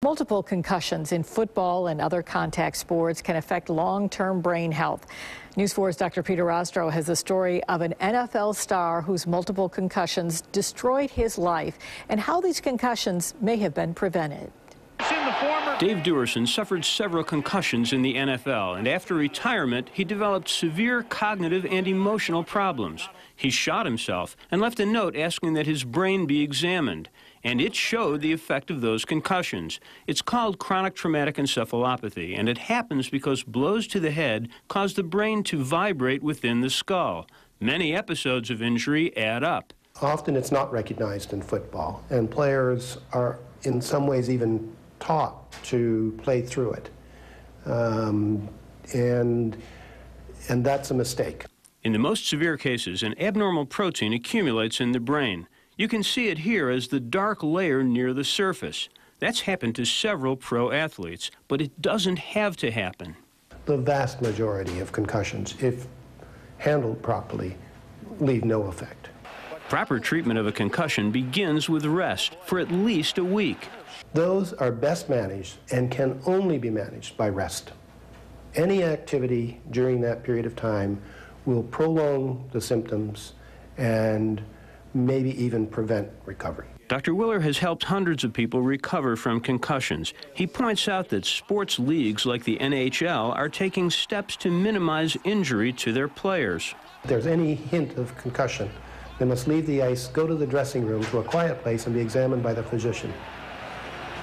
Multiple concussions in football and other contact sports can affect long-term brain health. News 4's Dr. Peter Rostro has the story of an NFL star whose multiple concussions destroyed his life and how these concussions may have been prevented. Dave Duerson suffered several concussions in the NFL, and after retirement, he developed severe cognitive and emotional problems. He shot himself and left a note asking that his brain be examined, and it showed the effect of those concussions. It's called chronic traumatic encephalopathy, and it happens because blows to the head cause the brain to vibrate within the skull. Many episodes of injury add up. Often it's not recognized in football, and players are in some ways even taught to play through it, and that's a mistake. In the most severe cases, an abnormal protein accumulates in the brain. You can see it here as the dark layer near the surface. That's happened to several pro athletes, but it doesn't have to happen. The vast majority of concussions, if handled properly, leave no effect. Proper treatment of a concussion begins with rest for at least a week. Those are best managed and can only be managed by rest. Any activity during that period of time will prolong the symptoms and maybe even prevent recovery. Dr. Willer has helped hundreds of people recover from concussions. He points out that sports leagues like the NHL are taking steps to minimize injury to their players. If there's any hint of concussion, they must leave the ice, go to the dressing room, to a quiet place, and be examined by the physician.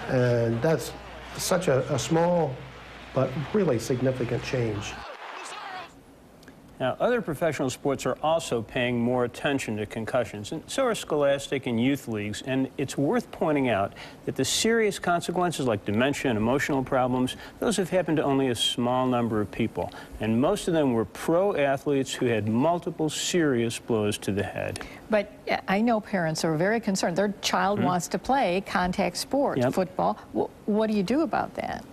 And that's such a small but really significant change. Now, other professional sports are also paying more attention to concussions, and so are scholastic and youth leagues, and it's worth pointing out that the serious consequences like dementia and emotional problems, those have happened to only a small number of people, and most of them were pro athletes who had multiple serious blows to the head. But I know parents are very concerned. Their child wants to play contact sport, football. What do you do about that?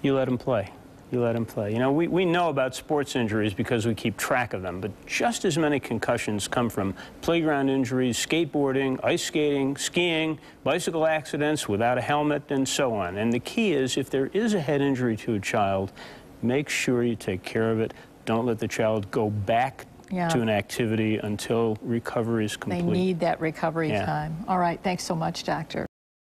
You let them play. You let them play. You know, we know about sports injuries because we keep track of them, but just as many concussions come from playground injuries, skateboarding, ice skating, skiing, bicycle accidents without a helmet, and so on. And the key is, if there is a head injury to a child, make sure you take care of it. Don't let the child go back to an activity until recovery is complete. They need that recovery time. All right, thanks so much, Doctor.